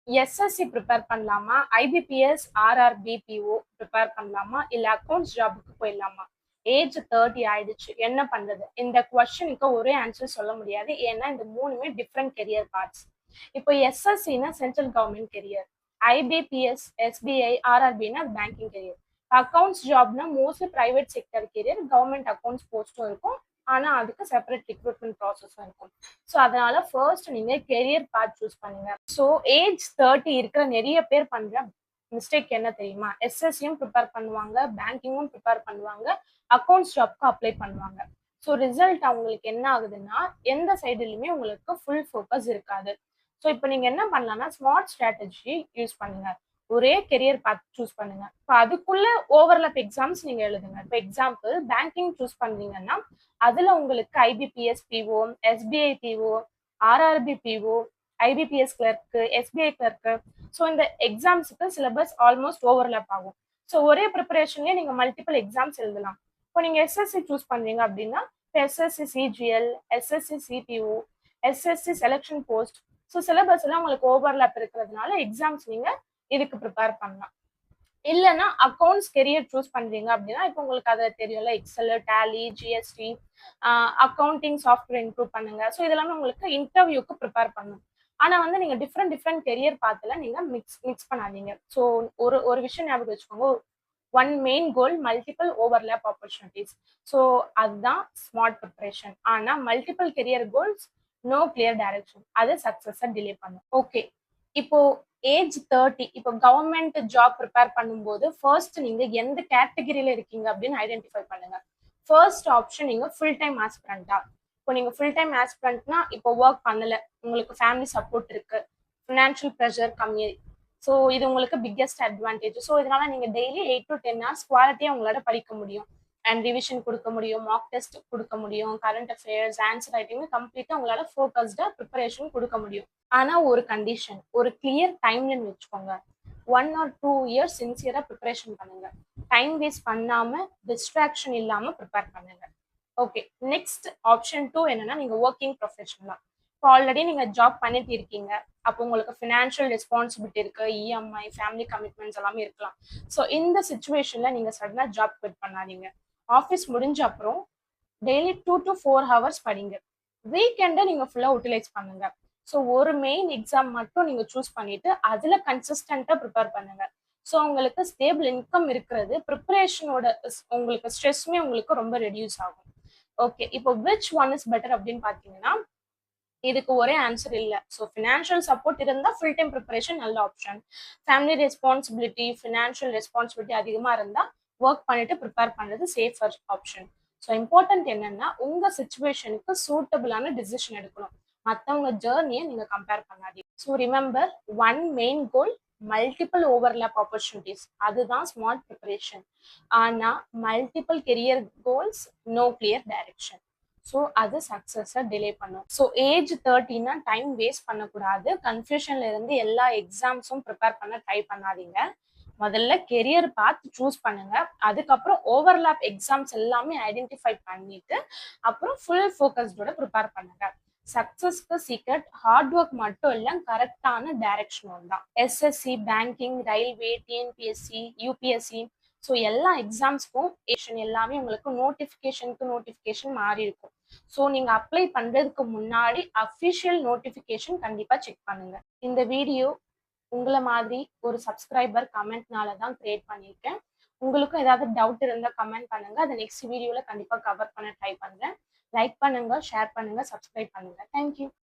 SSC prepare பண்ணலாமா? IBPS, RRB, PO prepare பண்ணலாமா? இல்ல அக்கவுண்ட்ஸ் ஜாப்க்கு போயிடலாமா? ஏஜ் 30 ஆயிடுச்சு. என்ன பண்றது? இந்த கொஸ்டினுக்கு ஒரே ஆன்சர் சொல்ல முடியாது. ஏன்னா இந்த 3மே டிஃபரெண்ட் கெரியர் பார்ட்ஸ். இப்போ எஸ்எஸ்சினா central government career. IBPS, SBI, ஆர்ஆர்பினா பேங்கிங் கெரியர். அக்கவுண்ட்ஸ் ஜாப்னா mostly private sector career. Government accounts போஸ்டும் இருக்கும். ஆனா அதுக்கு செப்பரேட் ரிக்ரூட்மெண்ட் ப்ராசஸும் இருக்கும். ஸோ அதனால ஃபர்ஸ்ட் நீங்க கெரியர் பார்ட் சூஸ் பண்ணுங்க. ஸோ ஏஜ் 30 இருக்கிற நிறைய பேர் பண்ற மிஸ்டேக் என்ன தெரியுமா? எஸ்எஸ்சியும் ப்ரிப்பேர் பண்ணுவாங்க, பேங்கிங்கும் ப்ரிப்பேர் பண்ணுவாங்க, அக்கவுண்ட்ஸ் ஜாப்க்கு அப்ளை பண்ணுவாங்க. ஸோ ரிசல்ட் அவங்களுக்கு என்ன ஆகுதுன்னா, எந்த சைடுலயுமே உங்களுக்கு ஃபுல் ஃபோக்கஸ் இருக்காது. ஸோ இப்போ நீங்க என்ன பண்ணலாம்னா, ஸ்மார்ட் ஸ்ட்ராட்டஜி யூஸ் பண்ணுங்க. ஒரே கெரியர் பார்த்து சூஸ் பண்ணுங்க. இப்போ அதுக்குள்ள ஓவர்லாப் எக்ஸாம்ஸ் நீங்க எழுதுங்க. இப்போ எக்ஸாம்பிள் பேங்கிங் சூஸ் பண்றீங்கன்னா, அதுல உங்களுக்கு IBPS PO, SBI PO, RRB PO, IBPS clerk, SBI clerk. So இந்த எக்ஸாம்ஸுக்கு சிலபஸ் ஆல்மோஸ்ட் ஓவர்லாப் ஆகும். ஸோ ஒரே ப்ரிப்பரேஷன்லேயே நீங்க மல்டிபிள் எக்ஸாம்ஸ் எழுதலாம். இப்போ நீங்க எஸ்எஸ்சி சூஸ் பண்றீங்க அப்படின்னா, இப்போ SSC CGL, SSC CPO, SSC selection post. So syllabus எல்லாம் உங்களுக்கு ஓவர்லாப் இருக்கிறதுனால எக்ஸாம்ஸ் நீங்க இதுக்கு ப்ரிப்பேர் பண்ணலாம். இல்லைன்னா அக்கௌண்ட்ஸ் கெரியர் சூஸ் பண்றீங்க அப்படின்னா, இப்போ உங்களுக்கு அதை தெரியும்ல, Excel, Tally, GST, accounting software improve பண்ணுங்க. ஸோ இதெல்லாமே உங்களுக்கு இன்டர்வியூக்கு ப்ரிப்பேர் பண்ணும். ஆனா வந்து நீங்க டிஃப்ரெண்ட் கெரியர் பாத்துல நீங்க மிக்ஸ் பண்ணாதீங்க. ஸோ ஒரு ஒரு விஷயம் ஞாபகம் வச்சுக்கோங்க. One main goal multiple overlap opportunities. So அதுதான் ஸ்மார்ட் ப்ரிப்பரேஷன். ஆனா multiple career goals, no clear direction. அது சக்சஸை டிலே பண்ணும். ஓகே, இப்போ ஏஜ் 30, இப்போ கவர்மெண்ட் ஜாப் ப்ரிப்பேர் பண்ணும்போது ஃபர்ஸ்ட் நீங்க எந்த கேட்டகரியில இருக்கீங்க அப்படின்னு ஐடென்டிஃபை பண்ணுங்க. ஃபர்ஸ்ட் ஆப்ஷன் நீங்க ஃபுல் டைம் ஆஸ்பிரண்டா. இப்போ நீங்க ஃபுல் டைம் ஆஸ்பிரண்ட்னா இப்போ ஒர்க் பண்ணல, உங்களுக்கு ஃபேமிலி சப்போர்ட் இருக்கு, ஃபினான்ஷியல் ப்ரெஷர் கம்மி. ஸோ இது உங்களுக்கு பிக்கெஸ்ட் அட்வான்டேஜ். ஸோ இதனால நீங்க டெய்லி 8 to 10 hours குவாலிட்டியா உங்களால படிக்க முடியும். அண்ட் ரிவிஷன் கொடுக்க முடியும், மார்க் டெஸ்ட் கொடுக்க முடியும், கரண்ட் அஃபேர்ஸ், ஆன்சர் ரைட்டிங் கம்ப்ளீட்டா உங்களால ஃபோக்கஸ்டா ப்ரிப்பரேஷன் கொடுக்க முடியும். ஆனா ஒரு கண்டிஷன், ஒரு கிளியர் டைம்லைன் வச்சுக்கோங்க. 1 or 2 years சின்சியரா ப்ரிப்பரேஷன் பண்ணுங்க. டைம் வேஸ்ட் பண்ணாம, டிஸ்ட்ராக்ஷன் இல்லாம ப்ரிப்பேர் பண்ணுங்க. ஓகே, நெக்ஸ்ட் ஆப்ஷன் 2 என்னன்னா, நீங்க ஒர்க்கிங் ப்ரொஃபஷனலா. இப்போ ஆல்ரெடி நீங்க ஜாப் பண்ணிட்டு இருக்கீங்க. அப்போ உங்களுக்கு ஃபினான்ஷியல் ரெஸ்பான்சிபிலிட்டி இருக்கு, இஎம்ஐ, ஃபேமிலி கமிட்மெண்ட்ஸ் எல்லாமே இருக்கலாம். ஸோ இந்த சுச்சுவேஷன்ல நீங்க சடனா ஜாப் குவிட் பண்ணாதீங்க. ஆஃபீஸ் முடிஞ்ச அப்புறம் டெய்லி 2 to 4 hours படிங்க. வீக்கெண்டை நீங்க ஃபுல்லா யூட்டிலைஸ் பண்ணுங்க. ஸோ ஒரு மெயின் எக்ஸாம் மட்டும் நீங்க சூஸ் பண்ணிட்டு அதுல கன்சிஸ்டன்டா ப்ரிப்பேர் பண்ணுங்க. ஸோ உங்களுக்கு ஸ்டேபிள் இன்கம் இருக்கிறது, ப்ரிப்பரேஷனோட உங்களுக்கு ஸ்ட்ரெஸ்மே உங்களுக்கு ரொம்ப ரெடியூஸ் ஆகும். ஓகே, இப்போ விச் ஒன் இஸ் பெட்டர் அப்படின்னு பாத்தீங்கன்னா, இதுக்கு ஒரே ஆன்சர் இல்ல. ஸோ ஃபினான்ஷியல் சப்போர்ட் இருந்தா ஃபுல் டைம் ப்ரிப்பரேஷன் நல்ல option. Family responsibility, financial responsibility அதிகமா இருந்தா ஒர்க் பண்ணிட்டு ப்ரிப்பேர் பண்றது சேஃபர் ஆப்ஷன். ஸோ இம்பார்ட்டன்ட் என்னன்னா, உங்க சுச்சுவேஷனுக்கு சூட்டபிளான டிசிஷன் எடுக்கணும். மற்றவங்க ஜேர்னியை நீங்க கம்பேர் பண்ணாதீங்க. So remember, one main goal, multiple overlap opportunities. அதுதான் ஸ்மார்ட் ப்ரிப்பரேஷன். ஆனா multiple career goals, no clear direction. So அது சக்ஸஸை டிலே பண்ணும். ஸோ ஏஜ் 30னா டைம் வேஸ்ட் பண்ணக்கூடாது. கன்ஃபியூஷன்ல இருந்து எல்லா எக்ஸாம்ஸும் ப்ரிப்பேர் பண்ண ட்ரை பண்ணாதீங்க. முதல்ல கெரியர் பார்த்து சூஸ் பண்ணுங்க. அதுக்கப்புறம் ஓவர்லாப் எக்ஸாம்ஸ் எல்லாமே ஐடென்டிஃபை பண்ணிட்டு அப்புறம் ஃபுல் ஃபோக்கஸ்டோட ப்ரிப்பேர் பண்ணுங்க. சக்சஸ்க்கு சீக்ரெட் ஹார்ட் ஒர்க் மட்டும் இல்ல, கரெக்டான டைரக்ஷனும் தான். SSC, banking, railway, TNPSC, UPSC, so எல்லா எக்ஸாம்ஸ்க்கும் எல்லாமே உங்களுக்கு நோட்டிஃபிகேஷன் மாறி இருக்கும். ஸோ நீங்க அப்ளை பண்றதுக்கு முன்னாடி அஃபிஷியல் நோட்டிஃபிகேஷன் கண்டிப்பா செக் பண்ணுங்க. இந்த வீடியோ உங்களை மாதிரி ஒரு சப்ஸ்கிரைபர் கமெண்ட்னால தான் கிரியேட் பண்ணியிருக்கேன். உங்களுக்கும் ஏதாவது டவுட் இருந்தால் கமெண்ட் பண்ணுங்க. அதை நெக்ஸ்ட் வீடியோவில் கண்டிப்பாக கவர் பண்ண ட்ரை பண்ணுறேன். லைக் பண்ணுங்க, ஷேர் பண்ணுங்க, சப்ஸ்கிரைப் பண்ணுங்க. தேங்க்யூ.